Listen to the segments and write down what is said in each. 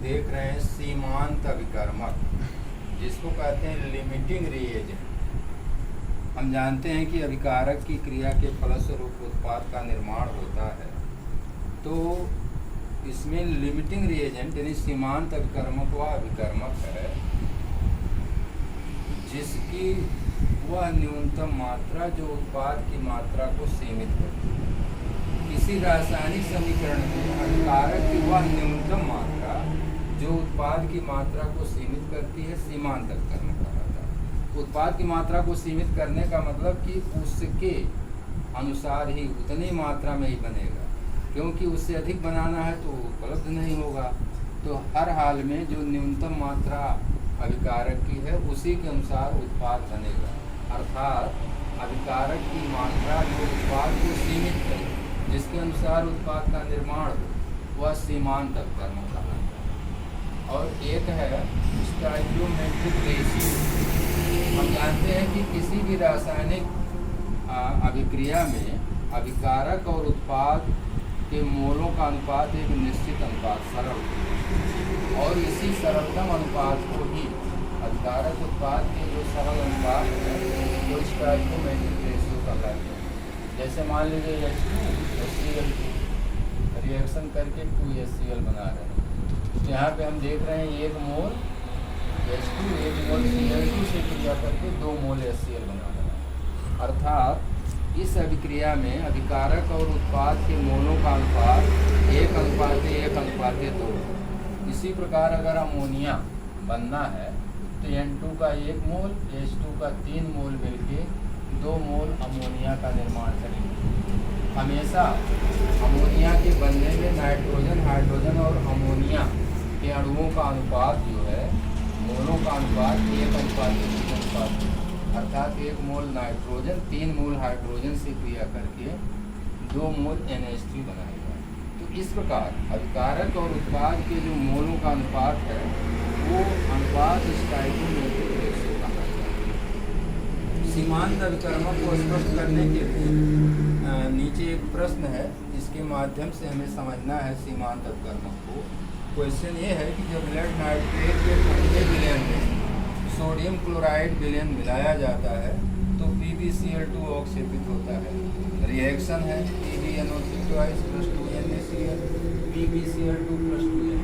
देख रहे हैं सीमांत अभिकर्मक, जिसको कहते हैं लिमिटिंग रिएजेंट। हम जानते हैं कि अभिकारक की क्रिया के फलस्वरूप उत्पाद का निर्माण होता है, तो इसमें लिमिटिंग रिएजेंट यानी सीमांत अभिकर्मक वह अभिकर्मक है जिसकी वह न्यूनतम मात्रा जो उत्पाद की मात्रा को सीमित करती है। किसी रासायनिक समीकरण में अभिकारक की वह न्यूनतम मात्रा जो उत्पाद की मात्रा को सीमित करती है सीमांत अभिकर्मक कहलाता है। उत्पाद की मात्रा को सीमित करने का मतलब कि उसके अनुसार ही उतनी मात्रा में ही बनेगा, क्योंकि उससे अधिक बनाना है तो उपलब्ध नहीं होगा। तो हर हाल में जो न्यूनतम मात्रा अभिकारक की है उसी के अनुसार उत्पाद बनेगा, अर्थात अभिकारक की मात्रा जो उत्पाद को सीमित करे, जिसके अनुसार उत्पाद का निर्माण हो, वह सीमांत अभिकर्मक कहलाता है। और एक है स्टोइकियोमेट्रिक रेशियो। हम जानते हैं कि किसी भी रासायनिक अभिक्रिया में अभिकारक और उत्पाद के मोलों का अनुपात एक निश्चित अनुपात सरल है, और इसी सरलतम अनुपात को ही अभिकारक उत्पाद के जो सरल अनुपात है वो स्टोइकियोमेट्रिक रेशियो कहलाते हैं। जैसे मान लीजिए H2HCl रिएक्शन करके 2HCl बना रहे हैं, तो यहाँ पे हम देख रहे हैं 1 मोल H2 1 मोल Cl2 से क्रिया करके 2 मोल HCl बना रहे हैं। अर्थात इस अभिक्रिया में अभिकारक और उत्पाद के मोलों का अनुपात 1:1:2। इसी प्रकार अगर अमोनिया बनना है तो N2 का 1 मोल H2 का 3 मोल मिलके 2 मोल अमोनिया का निर्माण करेंगे। हमेशा अमोनिया के बनने में नाइट्रोजन, हाइड्रोजन और अमोनिया के अणुओं का अनुपात जो है, मोलों का अनुपात 1:3 अर्थात 1 मोल नाइट्रोजन 3 मोल हाइड्रोजन से क्रिया करके 2 मोल NH3 बनाएगा। तो इस प्रकार अभिकारक और उत्पाद के जो मोलों का अनुपात है वो अनुपात स्टोइकियोमेट्रिक रेशियो कहलाता है। सीमांत अभिकर्मक को स्पष्ट करने के लिए नीचे एक प्रश्न है, इसके माध्यम से हमें समझना है सीमांत अभिकर्मक को। क्वेश्चन ये है कि जब लेड नाइट्रेट के ठंडे विलयन में सोडियम क्लोराइड विलयन मिलाया जाता है तो PbCl2 अवक्षेपित होता है। रिएक्शन है PbNO3 + 2NaCl PbCl2 + 2Na।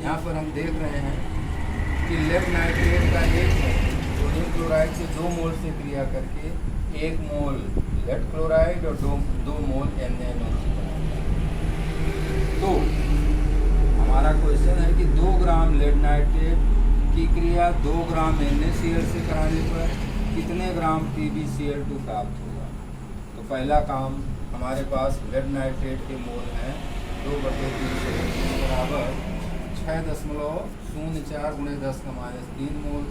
यहाँ पर हम देख रहे हैं कि लेड नाइट्रेट का 1 मोल सोडियम क्लोराइड से 2 मोल से क्रिया करके 1 मोल लेड क्लोराइड और 2 मोल NaNO3 बनाता है। तो हमारा क्वेश्चन है कि 2 ग्राम लेड नाइट्रेट की क्रिया 2 ग्राम NaCl से कराने पर कितने ग्राम PbCl2 प्राप्त होगा। तो पहला काम हमारे पास लेड नाइट्रेट के मोल हैं 2/3 बराबर 6.04 × 10⁻³ मोल।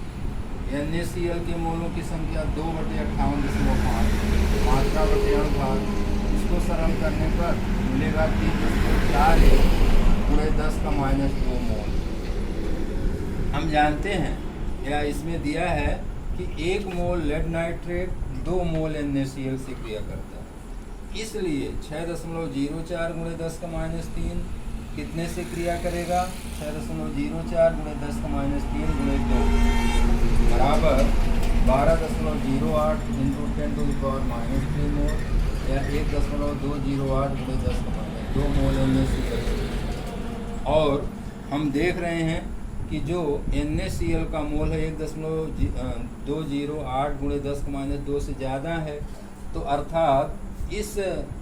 NaCl के मोलों की संख्या 2/58.5 मात्रा बटे अनुपात। इसको सरल करने पर मिलेगा 3.4 × 10⁻² मोल। हम जानते हैं या इसमें दिया है कि 1 मोल लेड नाइट्रेट 2 मोल NaCl से क्रिया करता है, इसलिए 6.04 × 10⁻³ कितने से क्रिया करेगा 6.04 × 10⁻³ × 2 बराबर 12.08 × 10⁻³ मोल या 1.208 × 10⁻² मोल NaCl। और हम देख रहे हैं कि जो NaCl का मोल है 1.208 × 10⁻² से ज़्यादा है, तो अर्थात इस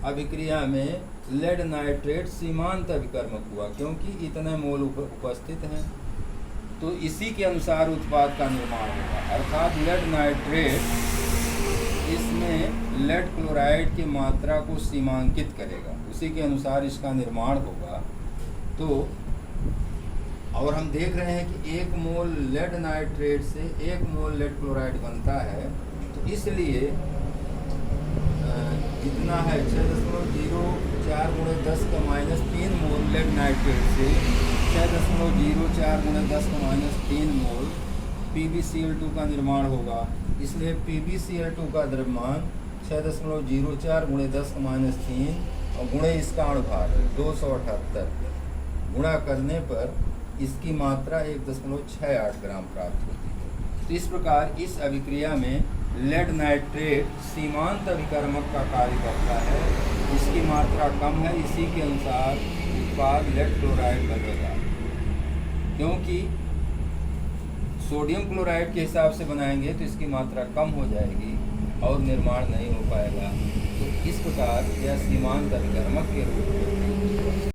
अभिक्रिया में लेड नाइट्रेट सीमांत अभिकर्मक हुआ, क्योंकि इतने मोल उपस्थित हैं। तो इसी के अनुसार उत्पाद का निर्माण होगा, अर्थात लेड नाइट्रेट इसमें लेड क्लोराइड की मात्रा को सीमांकित करेगा, उसी के अनुसार इसका निर्माण होगा। तो और हम देख रहे हैं कि 1 मोल लेड नाइट्रेट से 1 मोल लेड क्लोराइड बनता है, तो इसलिए जितना है 6.04 × 10⁻³ मोल लेड नाइट्रेट से 6.04 × 10⁻³ मोल PbCl2 का निर्माण होगा। इसलिए PbCl2 का द्रव्यमान 6.04 × 10⁻³ और गुणे इसका अणुभार 278 गुणा करने पर इसकी मात्रा 1.68 ग्राम प्राप्त होती है। तो इस प्रकार इस अभिक्रिया में लेड नाइट्रेट सीमांत अभिकर्मक का कार्य करता है। इसकी मात्रा कम है, इसी के अनुसार उत्पाद लेड क्लोराइड बनेगा। क्योंकि सोडियम क्लोराइड के हिसाब से बनाएंगे तो इसकी मात्रा कम हो जाएगी और निर्माण नहीं हो पाएगा। तो इस प्रकार यह सीमांत अभिकर्मक के रूप में